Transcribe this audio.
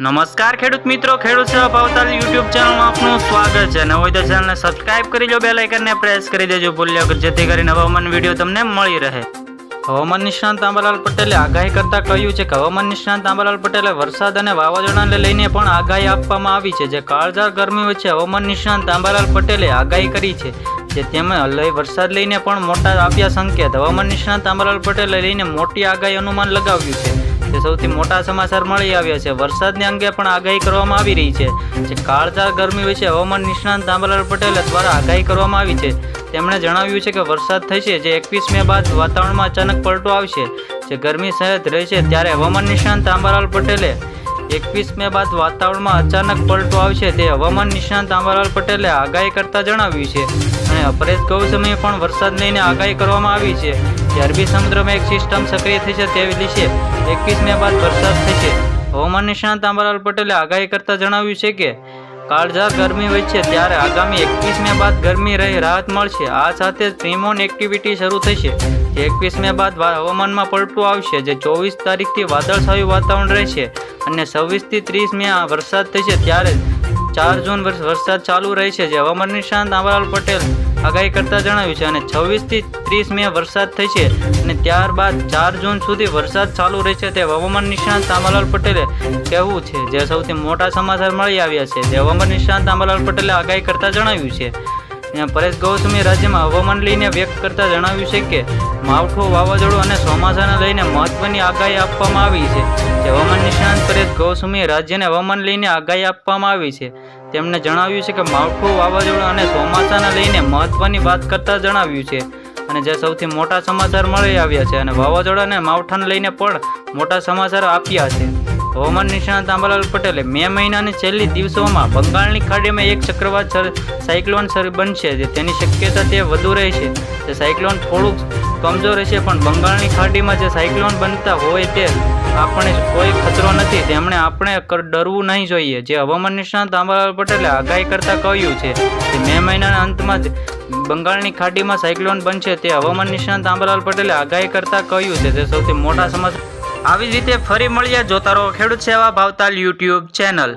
નમસ્કાર ખેડૂત મિત્રો, ખેડૂત સેવા ભાવતાલ યુટ્યુબ ચેનલમાં આપનું સ્વાગત છે। ન હોય તો ચેનલને સબસ્ક્રાઇબ કરી લો, બેલ આઇકનને પ્રેસ કરી દેજો ભૂલ્યા વગર, જેથી કરીને હવામાન વિડીયો તમને મળી રહે। હવામાન નિષ્ણાંત આંબાલાલ પટેલે આગાહી કરતા કહ્યું છે કે હવામાન નિષ્ણાંત આંબાલાલ પટેલે વરસાદ અને વાવાઝોડાને લઈને પણ આગાહી આપવામાં આવી છે। જે કાળઝાળ ગરમી વચ્ચે હવામાન નિષ્ણાંત આંબાલાલ પટેલે આગાહી કરી છે, જે તેમાં વરસાદ લઈને પણ મોટા આપ્યા સંકેત। હવામાન નિષ્ણાંત આંબાલાલ પટેલે લઈને મોટી આગાહી અનુમાન લગાવ્યું છે। તે સૌથી મોટા સમાચાર મળી આવ્યા છે। વરસાદની અંગે પણ આગાહી કરવામાં આવી રહી છે। જે કાળઝાળ ગરમી વિશે હવામાન નિષ્ણાંત આંબાલાલ પટેલ દ્વારા આગાહી કરવામાં આવી છે। તેમણે જણાવ્યું છે કે વરસાદ થશે, જે 21 મે બાદ વાતાવરણમાં અચાનક પલટો આવશે, જે ગરમી સહેજ રહેશે। ત્યારે હવામાન નિષ્ણાંત આંબાલાલ પટેલે 21 મે બાદ વાતાવરણમાં અચાનક પલટો આવશે, તે હવામાન નિષ્ણાંત આંબાલાલ પટેલે આગાહી કરતા જણાવ્યું છે। અને અપરેજ ગૌસમયે પણ વરસાદ લઈને આગાહી કરવામાં આવી છે કે અરબી સમુદ્રમાં એક સિસ્ટમ સક્રિય થશે, તે દિવસે 21 મે બાદ વરસાદ થશે। હવામાન નિષ્ણાંત આંબાલાલ પટેલે આગાહી કરતા જણાવ્યું છે કે કાળઝાળ ગરમી વચ્ચે ત્યારે આગામી 21 મે બાદ ગરમી રાહત મળશે। આ સાથે જ પ્રીમોન એક્ટિવિટી શરૂ થશે, જે 21 મે બાદ હવામાનમાં પલટો આવશે, જે 24 તારીખથી વાદળછાયું વાતાવરણ રહેશે અને 26 થી 30 મે વરસાદ થશે। ત્યારે 4 જૂન વરસાદ ચાલુ રહેશે, જે હવામાન નિષ્ણાંત આંબાલાલ પટેલ આગાહી કરતા જણાવ્યું છે। અને 26 થી 30 મે વરસાદ થશે અને ત્યારબાદ 4 જૂન સુધી વરસાદ ચાલુ રહેશે, તે હવામાન નિષ્ણાંત આંબાલાલ પટેલે કહેવું છે। જે સૌથી મોટા સમાચાર મળી આવ્યા છે, જે હવામાન નિષ્ણાંત આંબાલાલ પટેલે આગાહી કરતા જણાવ્યું છે। પરેશ ગૌસ્વામી રાજ્યમાં હવામાન લઈને વ્યક્ત કરતા જણાવ્યું છે કે માવઠું, વાવાઝોડું અને ચોમાસાને લઈને મહત્વની આગાહી આપવામાં આવી છે। જે હવામાન નિષ્ણાંત પરેશ ગૌસ્વામી રાજ્યને હવામાન લઈને આગાહી આપવામાં આવી છે। તેમણે જણાવ્યું છે કે માવઠું, વાવાઝોડું અને ચોમાસાને લઈને મહત્વની વાત કરતા જણાવ્યું છે। અને જે સૌથી મોટા સમાચાર મળી આવ્યા છે, અને વાવાઝોડા અને માવઠાને લઈને પણ મોટા સમાચાર આપ્યા છે। હવામાન નિષ્ણાંત આંબાલાલ પટેલે મે મહિનાની છેલ્લી દિવસોમાં બંગાળની ખાડીમાં એક ચક્રવાત સાયક્લોન બનશે, તેની શક્યતા તે વધુ રહેશે। તે સાયક્લોન થોડુંક કમજોર રહેશે, પણ બંગાળની ખાડીમાં જે સાયક્લોન બનતા હોય તે આપણે કોઈ ખતરો નથી, તેમણે આપણે ડરવું નહીં જોઈએ। જે હવામાન નિષ્ણાંત આંબાલાલ પટેલે આગાહી કરતા કહ્યું છે કે મે મહિનાના અંતમાં જ બંગાળની ખાડીમાં સાયક્લોન બનશે, તે હવામાન નિષ્ણાંત આંબાલાલ પટેલે આગાહી કરતા કહ્યું છે। તે સૌથી મોટા સમાચાર। આવી જ રીતે ફરી મળીએ, જોતા રહો ખેડૂત સેવા ભાવતાલ યુટ્યુબ ચેનલ।